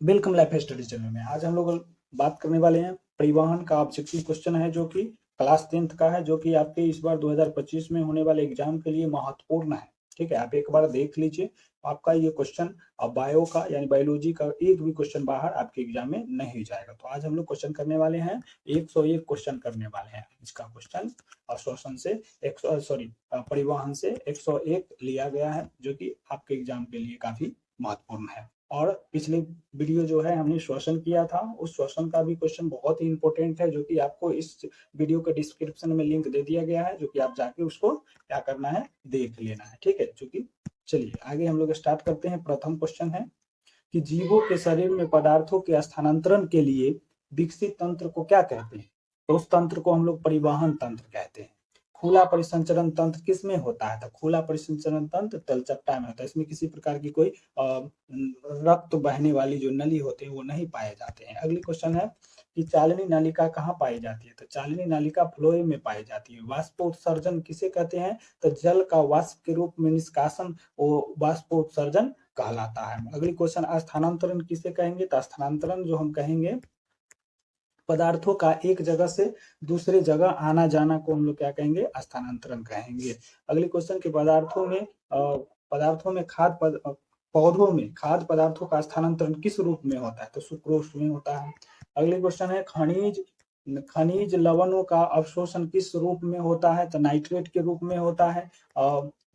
Welcome life study channel में। आज हम लोग बात करने वाले हैं परिवहन का ऑब्जेक्टिव क्वेश्चन है जो कि क्लास 10th का है, जो कि आपके इस बार 2025 में होने वाले एग्जाम के लिए महत्वपूर्ण है। ठीक है, आप एक बार देख लीजिए, आपका ये क्वेश्चन अब बायो का यानी बायोलॉजी का एक भी क्वेश्चन बाहर आपके एग्जाम में नहीं जाएगा। तो आज हम लोग क्वेश्चन करने वाले हैं, 101 क्वेश्चन करने वाले हैं। इसका क्वेश्चन श्वसन से परिवहन से 101 लिया गया है, जो कि आपके एग्जाम के लिए काफी महत्वपूर्ण है। और पिछले वीडियो जो है हमने श्वसन किया था, उस श्वसन का भी क्वेश्चन बहुत ही इंपॉर्टेंट है, जो कि आपको इस वीडियो के डिस्क्रिप्शन में लिंक दे दिया गया है, जो कि आप जाके उसको क्या करना है, देख लेना है। ठीक है, जो कि चलिए आगे हम लोग स्टार्ट करते हैं। प्रथम क्वेश्चन है कि जीवों के शरीर में पदार्थों के स्थानांतरण के लिए विकसित तंत्र को क्या कहते हैं? तो उस तंत्र को हम लोग परिवहन तंत्र कहते हैं। खुला परिसंचरण तंत्र किस में होता है? तो खुला परिसंचरण तंत्र तलचट्टा में होता है। इसमें किसी प्रकार की कोई रक्त बहने वाली जो नली होते हैं वो नहीं पाए जाते हैं। अगली क्वेश्चन है कि चालनी नालिका कहाँ पाई जाती है? तो चालनी नालिका फ्लोएम में पाई जाती है। वाष्पोत्सर्जन किसे कहते हैं? तो जल का वाष्प के रूप में निष्कासन वो वाष्पोत्सर्जन कहलाता है। अगली क्वेश्चन, स्थानांतरण किसे कहेंगे? तो स्थानांतरण जो हम कहेंगे पदार्थों का एक जगह से दूसरे जगह आना जाना को हम लोग क्या कहेंगे? स्थानांतरण कहेंगे। अगले क्वेश्चन के पदार्थों में पौधों में खाद्य पदार्थों का स्थानांतरण किस रूप में होता है? तो सुक्रोज में होता है। अगले क्वेश्चन है खनिज लवणों का अवशोषण किस रूप में होता है? तो नाइट्रेट के रूप में होता है।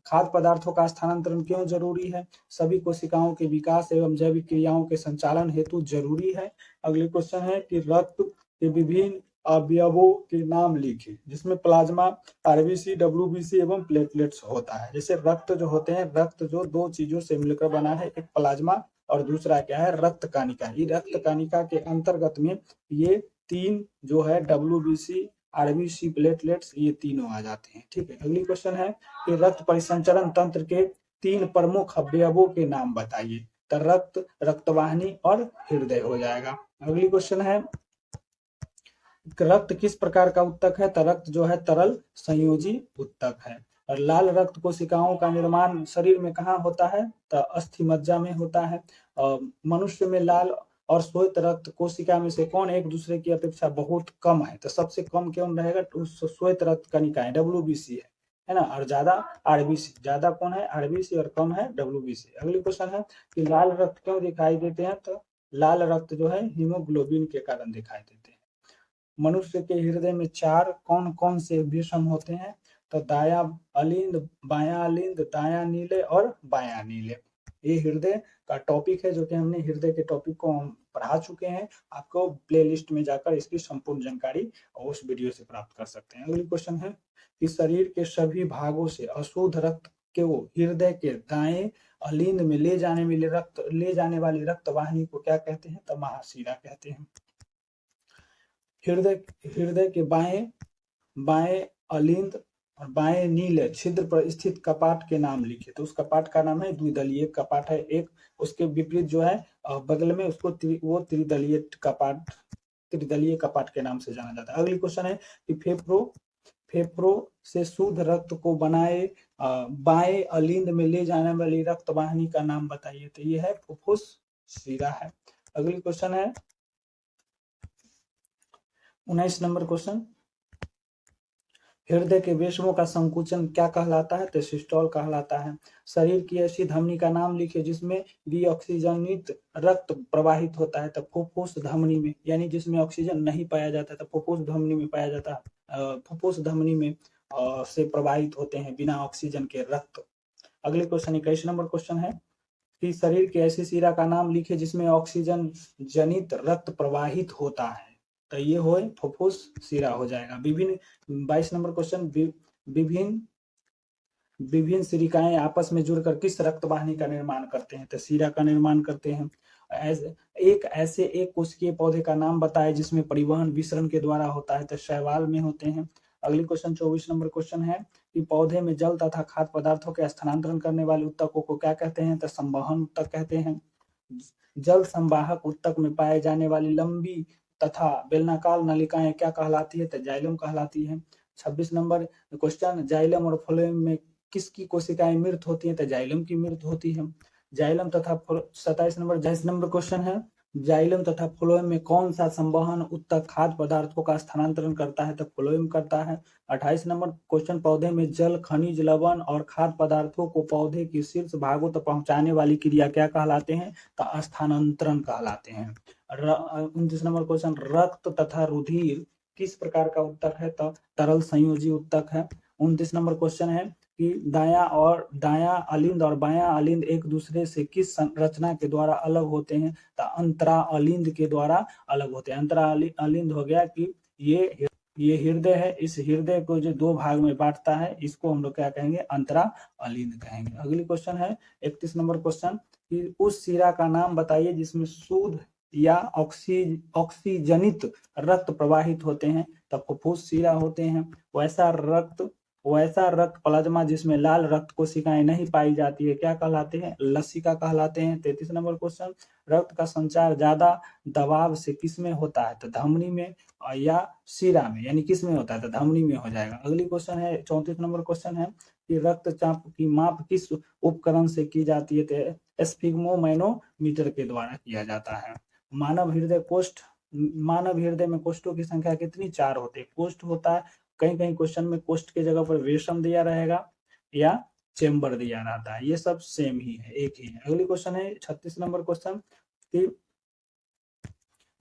खाद्य पदार्थों का स्थानांतरण क्यों जरूरी है? सभी कोशिकाओं के विकास एवं जैविक क्रियाओं के संचालन हेतु जरूरी है। अगले क्वेश्चन है कि रक्त के विभिन्न अवयवों के नाम लिखे, जिसमें प्लाज्मा, आरबीसी, डब्ल्यूबीसी एवं प्लेटलेट्स होता है। जैसे रक्त जो होते हैं, रक्त जो दो चीजों से मिलकर बना है, एक प्लाज्मा और दूसरा क्या है? रक्त कणिका। ये रक्त कणिका के अंतर्गत में ये तीन जो है डब्ल्यूबीसी, आरबीसी, प्लेटलेट्स, ये तीनों आ जाते हैं। ठीक है, अगली क्वेश्चन है कि रक्त परिसंचरण तंत्र के तीन प्रमुख अवयवों के नाम बताइए। तो रक्त, रक्तवाहिनी और हृदय हो जाएगा। अगली क्वेश्चन है रक्त किस प्रकार का उत्तक है? तो रक्त जो है तरल संयोजी उत्तक है। और लाल रक्त कोशिकाओं का निर्माण शरीर में कहाँ होता है? तो अस्थि मज्जा में होता है। मनुष्य में लाल और श्वेत रक्त कोशिका में से कौन एक दूसरे की अपेक्षा बहुत कम है? तो सबसे कम कौन रहेगा? तो श्वेत रक्त कणिकाएं, डब्ल्यूबीसी है ना। और ज्यादा आरबीसी। ज्यादा कौन है? आरबीसी, और कम है डब्ल्यूबीसी। अगली क्वेश्चन है कि लाल रक्त क्यों दिखाई देते हैं? तो लाल रक्त जो है हीमोग्लोबिन के कारण दिखाई देते हैं। मनुष्य के हृदय में चार कौन कौन से विषम होते हैं? तो दायां अलिंद, बायां अलिंद, दायां नीले और बायां नीले। ये हृदय का टॉपिक है, जो कि हमने हृदय के टॉपिक को हम पढ़ा चुके हैं। आपको प्लेलिस्ट में जाकर इसकी संपूर्ण जानकारी उस वीडियो से प्राप्त कर सकते हैं। अगली क्वेश्चन है कि शरीर के सभी भागों से अशुद्ध रक्त को हृदय के दाएं अलिंद में ले जाने वाली रक्त वाहिनी को क्या कहते हैं? तो महाशिरा कहते हैं। हृदय के बाएं अलिंद और बाएं नीले छिद्र पर स्थित कपाट के नाम लिखे। तो उस कपाट का नाम है द्विदलीय कपाट है। एक उसके विपरीत जो है बगल में, उसको वो त्रिदलीय कपाट के नाम से जाना जाता है। अगली क्वेश्चन है कि फेफड़ों से शुद्ध रक्त को बनाए बाएं अलिंद में ले जाने वाली रक्त वाहिनी का नाम बताइए। तो ये है फुफ्फुस शिरा है। अगली क्वेश्चन है 19 नंबर क्वेश्चन, हृदय के वेशमों का संकुचन क्या कहलाता है? तो सिस्टोल कहलाता है। शरीर की ऐसी धमनी का नाम लिखिए जिसमें डीऑक्सीजनित रक्त प्रवाहित होता है। तो फुफ्फुस धमनी में, यानी जिसमें ऑक्सीजन नहीं पाया जाता तो फुफ्फुस धमनी में पाया जाता है। फुफ्फुस धमनी में से प्रवाहित होते हैं बिना ऑक्सीजन के रक्त। अगले क्वेश्चन 21 नंबर क्वेश्चन है कि शरीर की ऐसी शिरा का नाम लिखे जिसमें ऑक्सीजन जनित रक्त प्रवाहित होता है। तो ये हो फुफ्फुस शिरा हो जाएगा। 22 नंबर क्वेश्चन, विभिन्न सिरिकाएं आपस में जुड़कर किस रक्त वाहिनी का निर्माण करते हैं? तो शिरा का निर्माण करते हैं। एक कोशिकीय पौधे का नाम बताए जिसमें परिवहन विसरण के द्वारा होता है। तो शैवाल में होते हैं। अगली क्वेश्चन 24 नंबर क्वेश्चन है कि पौधे में जल तथा खाद्य पदार्थों के स्थानांतरण करने वाले उत्तकों को क्या कहते हैं? तो संवहन उत्तक कहते हैं। जल संवाहक उत्तक में पाए जाने वाली लंबी तथा बेलनाकार नलिकाएं क्या कहलाती है? तो जाइलम कहलाती है। 26 नंबर क्वेश्चन, जाइलम और फ्लोएम में किसकी कोशिकाएं मृत होती हैं? तो जाइलम की मृत होती है। जाइलम तथा 27 नंबर क्वेश्चन है जाइलम तथा फ्लोएम में कौन सा संवहन उत्तक खाद्य पदार्थों का स्थानांतरण करता है? तो फ्लोएम करता है। 28 नंबर क्वेश्चन, पौधे में जल, खनिज, लवण और खाद्य पदार्थों को पौधे की शीर्ष भागों तक पहुंचाने वाली क्रिया क्या कहलाते हैं? तो स्थानांतरण कहलाते हैं। 29 नंबर क्वेश्चन, रक्त तथा रुधिर किस प्रकार का उत्तक है? तो तरल संयोजी उत्तक है। 29 नंबर क्वेश्चन है कि दायां अलिंद और बायां अलिंद एक दूसरे से किस संरचना के द्वारा अलग होते हैं? तो अंतरा अलिंद के द्वारा अलग होते हैं। अंतरा अलिंद हो गया कि ये हृदय है, इस हृदय को जो दो भाग में बांटता है इसको हम लोग क्या कहेंगे? अंतरा अलिंद कहेंगे। अगली क्वेश्चन है 31 नंबर क्वेश्चन कि उस शिरा का नाम बताइए जिसमें शुद्ध या ऑक्सीजनित रक्त प्रवाहित होते हैं। तो फुफ्फुस शिरा होते हैं। वैसा रक्त प्लाज्मा जिसमें लाल रक्त कोशिकाएं नहीं पाई जाती है क्या कहलाते हैं? लसिका कहलाते हैं। 33 नंबर क्वेश्चन, रक्त का संचार ज्यादा दबाव से किस में होता है? तो धमनी में या शिरा में, यानी किस में होता है? तो धमनी में हो जाएगा। अगली क्वेश्चन है 34 नंबर क्वेश्चन है कि रक्तचाप की माप किस उपकरण से की जाती है? तो स्फिग्मोमैनोमीटर के द्वारा किया जाता है। मानव हृदय में कोष्ठों की संख्या कितनी? 4 होते हैं। कोष्ठ होता है, कहीं कहीं क्वेश्चन में कोष्ठ के जगह पर वेशम दिया रहेगा या चेम्बर दिया रहता है, ये सब सेम ही है, एक ही है। अगली क्वेश्चन है 36 नंबर क्वेश्चन कि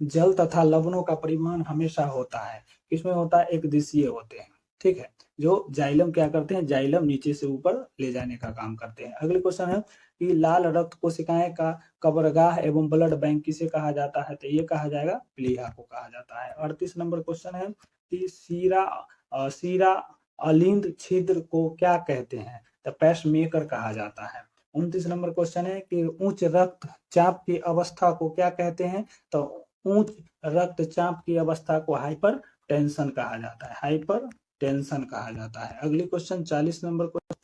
जल तथा लवणों का परिवहन हमेशा होता है, किसमें होता है? एक दिशीय होते हैं, ठीक है। जो जाइलम क्या करते हैं? जाइलम नीचे से ऊपर ले जाने का काम करते हैं। अगली क्वेश्चन है कि लाल रक्त कोशिकाएं का कब्रगाह एवं ब्लड बैंक किसे कहा जाता है? तो ये कहा जाएगा प्लीहा को कहा जाता है। 38 नंबर क्वेश्चन है कि सीरा अलिंद छिद्र को क्या कहते हैं? तो पेसमेकर कहा जाता है। 29 नंबर क्वेश्चन है कि उच्च रक्तचाप की अवस्था को क्या कहते हैं? तो उच्च रक्तचाप की अवस्था को हाइपर टेंशन कहा जाता है, हाइपर टेंशन कहा जाता है। अगली क्वेश्चन 40 नंबर क्वेश्चन,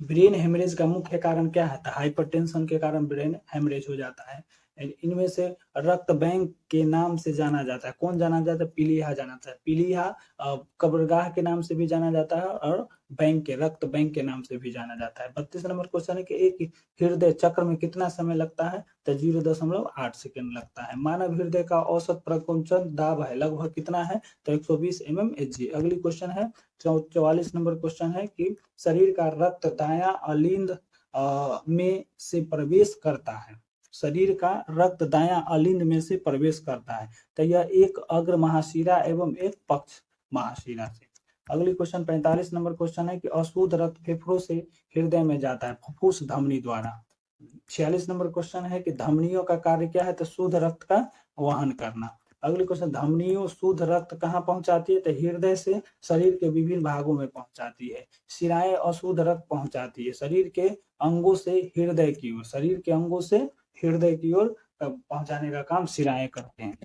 ब्रेन हेमरेज का मुख्य कारण क्या है? तो हाइपरटेंशन के कारण ब्रेन हेमरेज हो जाता है। इनमें से रक्त बैंक के नाम से जाना जाता है, कौन जाना जाता है? पीलिया जाना जाता है। पीलिया कब्रगाह के नाम से भी जाना जाता है और रक्त बैंक के नाम से भी जाना जाता है। 32 नंबर क्वेश्चन है कि एक हृदय चक्र में कितना समय लगता है? तो 0.8 सेकेंड लगता है। मानव हृदय का औसत प्रकुंचन दाब है लगभग कितना है? तो 120 mmHg। अगली क्वेश्चन है 44 नंबर क्वेश्चन है कि शरीर का रक्त दायां अलिंद में से प्रवेश करता है, शरीर का रक्त दायां अलिंद में से प्रवेश करता है, तो यह एक अग्र महाशिरा एवं एक पक्ष महाशिरा से। अगली क्वेश्चन 45 नंबर क्वेश्चन है कि अशुद्ध रक्त फेफड़ों से हृदय में जाता है फुफ्फुस धमनी द्वारा। 46 नंबर क्वेश्चन है कि धमनियों का कार्य क्या है? तो शुद्ध रक्त का वहन करना। अगली क्वेश्चन, धमनियों शुद्ध रक्त कहाँ पहुंचाती है? तो हृदय से शरीर के विभिन्न भागों में पहुंचाती है। शिराएं अशुद्ध रक्त पहुंचाती है शरीर के अंगों से हृदय की ओर, शरीर के अंगों से हृदय की ओर पहुंचाने का काम शिराएं करते हैं।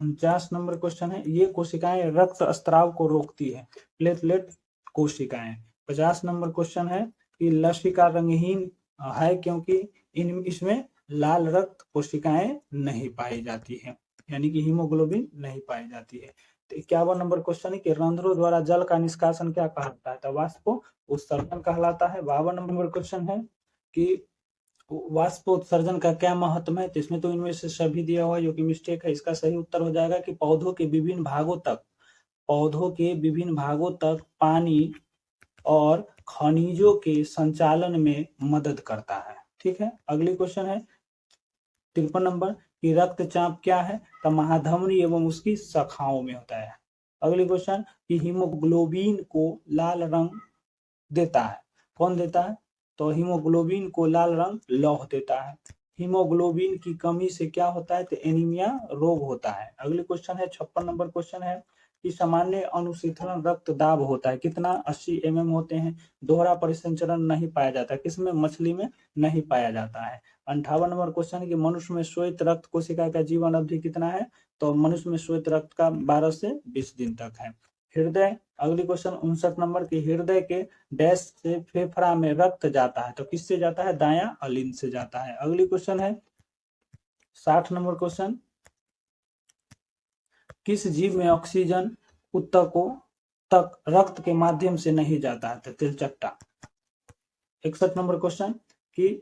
49 नंबर क्वेश्चन है, ये कोशिकाएं रक्त स्त्राव को रोकती है, प्लेटलेट कोशिकाएं। 50 नंबर क्वेश्चन है कि लसिका रंगहीन है क्योंकि इसमें लाल रक्त कोशिकाएं नहीं पाई जाती है, यानी कि हीमोग्लोबिन नहीं पाई जाती है। तो 51 नंबर क्वेश्चन है कि रंध्रों द्वारा जल का निष्कासन क्या कहलाता है? तो वाष्पोत्सर्जन कहलाता है। 52 नंबर क्वेश्चन है कि वाष्पोत्सर्जन का क्या महत्व है? तो इसमें तो इनमें से सभी दिया हुआ है जो कि मिस्टेक है। इसका सही उत्तर हो जाएगा कि पौधों के विभिन्न भागों तक पानी और खनिजों के संचालन में मदद करता है, ठीक है। अगली क्वेश्चन है 53 नंबर कि रक्तचाप क्या है? तो महाधमनी एवं उसकी शाखाओं में होता है। अगली क्वेश्चन कि हीमोग्लोबिन को लाल रंग देता है, कौन देता है? तो हीमोग्लोबिन को लाल रंग लौह देता है। हीमोग्लोबिन की कमी से क्या होता है? तो एनीमिया रोग होता है। अगले क्वेश्चन है 56 नंबर क्वेश्चन है कि सामान्य अनुशीतलन रक्त दाब होता है कितना? 80 mm होते हैं। दोहरा परिसंचरण नहीं पाया जाता, किसमें? मछली में नहीं पाया जाता है। 58 नंबर क्वेश्चन है कि मनुष्य में श्वेत रक्त कोशिका का जीवन अवधि कितना है? तो मनुष्य में श्वेत रक्त का 12 से 20 दिन तक है। हृदय, अगली क्वेश्चन 59 नंबर की हृदय के डैश से फेफड़ा में रक्त जाता है, तो किससे जाता है? दायां अलिंद से जाता है। अगली क्वेश्चन है 60 नंबर क्वेश्चन, किस जीव में ऑक्सीजन ऊतकों तक रक्त के माध्यम से नहीं जाता है? तो तिलचट्टा। 61 नंबर क्वेश्चन कि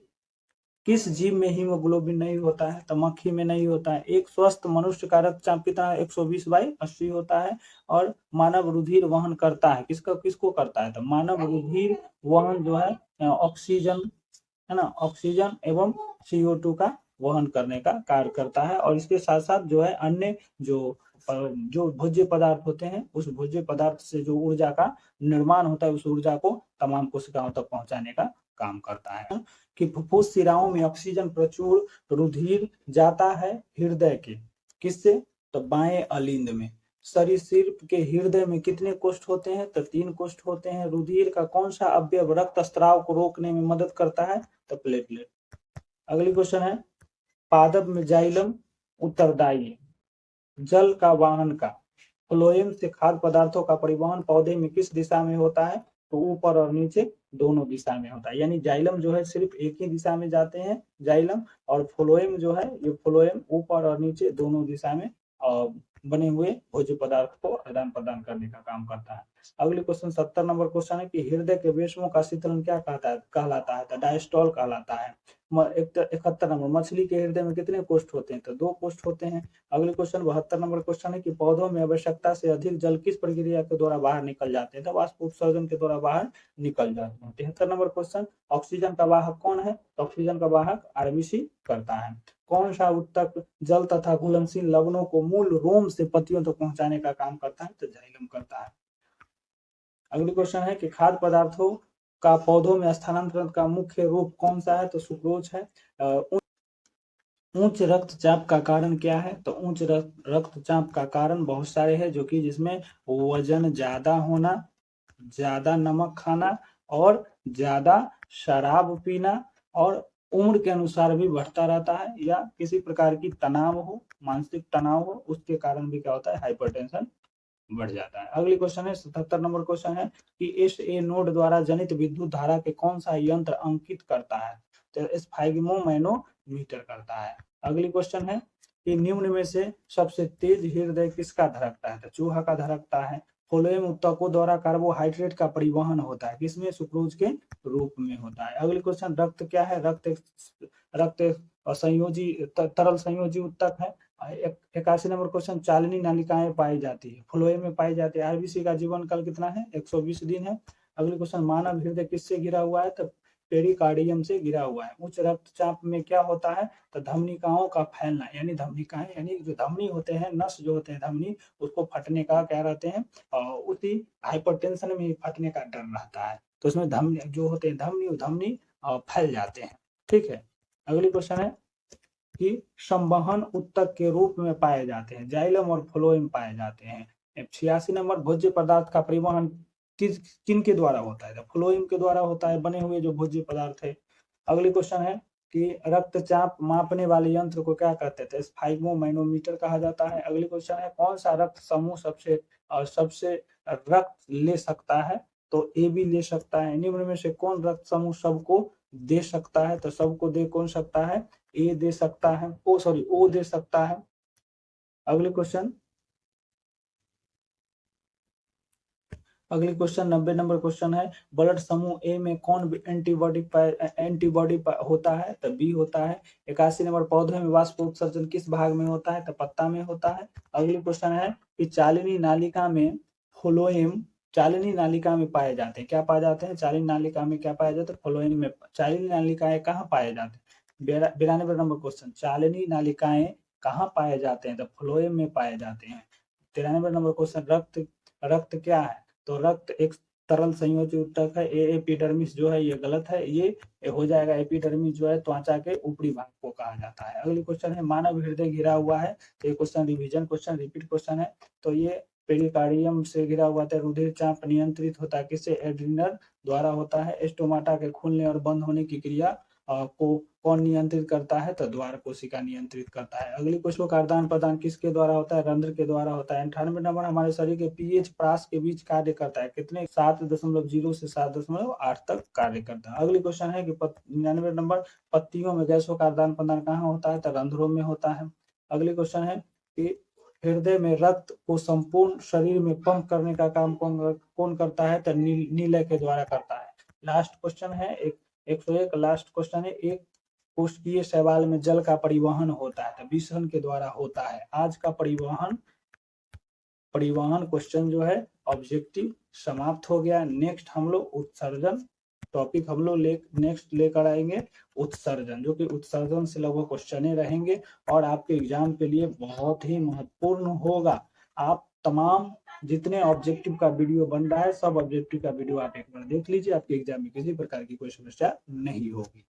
किस जीव में हीमोग्लोबिन नहीं होता है? तो मक्खी में नहीं होता है। एक स्वस्थ मनुष्य का रक्तचाप कितना 120/80 होता है। और मानव रुधिर वहन करता है, किसको करता है? तो मानव रुधिर वहन जो है ऑक्सीजन, है ना, ऑक्सीजन एवं CO2 का वहन करने का कार्य करता है। और इसके साथ साथ जो है अन्य जो भोज्य पदार्थ होते हैं, उस भोज्य पदार्थ से जो ऊर्जा का निर्माण होता है, उस ऊर्जा को तमाम कोशिकाओं तक पहुंचाने का काम करता है। कि फुफ्फुस शिराओं में ऑक्सीजन प्रचुर रुधिर जाता है हृदय के, किससे? तो बाएं अलिंद में। सरीसृप के हृदय में कितने कोष्ठ होते हैं? तो 3 कोष्ठ होते हैं। रुधिर का कौन सा अवयव रक्त स्त्राव को रोकने में मदद करता है? तो प्लेटलेट। अगली क्वेश्चन है, पादप में जाइलम उत्तरदायी जल का वाहन का। फ्लोएम से खाद्य पदार्थों का परिवहन पौधे में किस दिशा में होता है? तो ऊपर और नीचे दोनों दिशा में होता है। यानी जाइलम जो है सिर्फ एक ही दिशा में जाते हैं जाइलम, और फ्लोएम जो है, ये फ्लोएम ऊपर और नीचे दोनों दिशा में बने हुए भोज्य पदार्थ को आदान प्रदान करने का काम करता है। अगले क्वेश्चन 70 नंबर क्वेश्चन है कि हृदय के वेशमों का शीतलन क्या कहलाता है? तो डायस्टॉल कहलाता है। 71 नंबर, मछली के हृदय में कितने कोष्ठ होते हैं? तो 2 कोष्ठ होते हैं। अगले क्वेश्चन 72 नंबर क्वेश्चन है कि पौधों में आवश्यकता से अधिक जल किस प्रक्रिया के द्वारा बाहर निकल जाते हैं? तो वाष्प उत्सर्जन के द्वारा बाहर निकल जाते हैं। 73 नंबर क्वेश्चन, ऑक्सीजन का वाहक कौन है? तो ऑक्सीजन का वाहक आरबीसी करता है। कौन सा उत्तक जल तथा घुलनशील लवणों को मूल रोम से पत्तियों तक पहुंचाने का काम करता है? तो जाइलम करता है। अगली क्वेश्चन है कि खाद्य पदार्थों का पौधों में स्थानांतरण का मुख्य रूप कौन सा है? तो सुक्रोज है। उच्च रक्तचाप का कारण क्या है? तो उच्च रक्तचाप का कारण बहुत सारे हैं, जो कि जिसमें वजन ज्यादा होना, ज्यादा नमक खाना, और ज्यादा शराब पीना, और उम्र के अनुसार भी बढ़ता रहता है, या किसी प्रकार की तनाव हो, मानसिक तनाव हो, उसके कारण भी क्या होता है? हाइपरटेंशन बढ़ जाता है। अगली क्वेश्चन है 77 नंबर क्वेश्चन है कि SA नोड द्वारा जनित विद्युत धारा के कौन सा यंत्र अंकित करता है? तो स्फाइग्मोमैनोमीटर करता है। अगली क्वेश्चन है कि निम्न में से सबसे तेज हृदय किसका धड़कता है? तो चूहा का धड़कता है। फ्लोएम उत्तकों द्वारा कार्बोहाइड्रेट का परिवहन होता है, किसमें? सुक्रोज के रूप में होता है। अगली क्वेश्चन, रक्त क्या है? रक्त संयोजी तरल संयोजी उत्तक है। 81 नंबर क्वेश्चन, चालनी नालिकाएं पाई जाती है, फ्लोएम में पाई जाती है। आरबीसी का जीवन काल कितना है? 120 दिन है। अगले क्वेश्चन, मानव हृदय किससे घिरा हुआ है? तो पेरिकार्डियम से घिरा हुआ है। उच्च रक्तचाप में क्या होता है? तो धमनिकाओं का फैलना, यानी धमनिकाएं यानी जो धमनी होते हैं, नस जो होते हैं धमनी, उसको फटने का क्या रहते हैं? उसी हाइपरटेंशन में फटने का डर रहता है, तो उसमें धमनी जो होते हैं धमनी फैल जाते हैं। ठीक है। अगली क्वेश्चन है कि संवहन उत्तक के रूप में पाए जाते हैं, जाइलम और फ्लोएम पाए जाते हैं। 86 नंबर, भोज्य पदार्थ का परिवहन किन के द्वारा होता है? तो फ्लोएम के द्वारा होता है, बने हुए जो भोज्य पदार्थ है। अगली क्वेश्चन है कि रक्तचाप मापने वाले यंत्र को क्या कहते हैं? तो स्फाइग्मोमैनोमीटर कहा जाता है। अगली क्वेश्चन है, कौन सा रक्त समूह सबसे रक्त ले सकता है? तो AB ले सकता है। निम्न में से कौन रक्त समूह सबको दे सकता है? तो सबको दे कौन सकता है? ए दे सकता है, ओ दे सकता है। अगले क्वेश्चन 90 नंबर क्वेश्चन है, ब्लड समूह ए में कौन एंटीबॉडी होता है? तो बी होता है। 81 नंबर, पौधे में वाष्प उत्सर्जन किस भाग में होता है? तो पत्ता में होता है। अगली क्वेश्चन है कि चालिनी नालिका में फ्लोएम चालिनी नालिका में पाए जाते हैं, क्या पाए जाते हैं? चालिनी नालिका में क्या पाए जाते हैं? फ्लोएम में। चालिनी नालिकाएं कहाँ पाए जाते हैं? 92 नंबर क्वेश्चन, चालिनी नालिकाएं कहाँ पाए जाते हैं? तो फ्लोएम में पाए जाते हैं। 93 नंबर क्वेश्चन, रक्त क्या है? तो रक्त एक तरल संयोजी उत्तक है। एपिडर्मिस जो है ये गलत है, ये हो जाएगा। एपिडर्मिस जो है त्वचा के ऊपरी भाग को कहा जाता है। अगली क्वेश्चन है, मानव हृदय घिरा हुआ है। तो ये question revision question, repeat question है। तो ये पेरिकार्डियम से घिरा हुआ था। रुधिर चाप नियंत्रित होता है किससे? एड्रिनल द्वारा होता है। स्टोमाटा के खुलने और बंद होने की क्रिया को कौन नियंत्रित करता है? तो द्वार कोशिका नियंत्रित करता है। अगली क्वेश्चन का आदान प्रदान किसके द्वारा होता है? रंध्र के द्वारा होता है। 98 नंबर, हमारे शरीर के पीएच प्रास के बीच कार्य करता है, कितने? 7.0 से 7.8 तक कार्य करता है। अगली क्वेश्चन है कि 99 नंबर, पत्तियों में गैसों का आदान प्रदान कहाँ होता है? तो रंध्रों में होता है। अगली क्वेश्चन है कि हृदय में रक्त को संपूर्ण शरीर में पंप करने का काम कौन करता है? तो नीलय के द्वारा करता है। लास्ट क्वेश्चन है 101, लास्ट क्वेश्चन है, एक पुष्पीय शैवाल में जल का परिवहन होता है, तो विसरण के द्वारा होता है। आज का परिवहन क्वेश्चन जो है ऑब्जेक्टिव समाप्त हो गया। नेक्स्ट हम लोग उत्सर्जन टॉपिक हम लोग नेक्स्ट लेकर आएंगे उत्सर्जन, जो कि उत्सर्जन से लगभग क्वेश्चन रहेंगे और आपके एग्जाम के लिए बहुत ही महत्वपूर्ण होगा। आप तमाम जितने ऑब्जेक्टिव का वीडियो बन रहा है, सब ऑब्जेक्टिव का वीडियो आप एक बार देख लीजिए, आपके एग्जाम में किसी प्रकार की कोई समस्या नहीं होगी।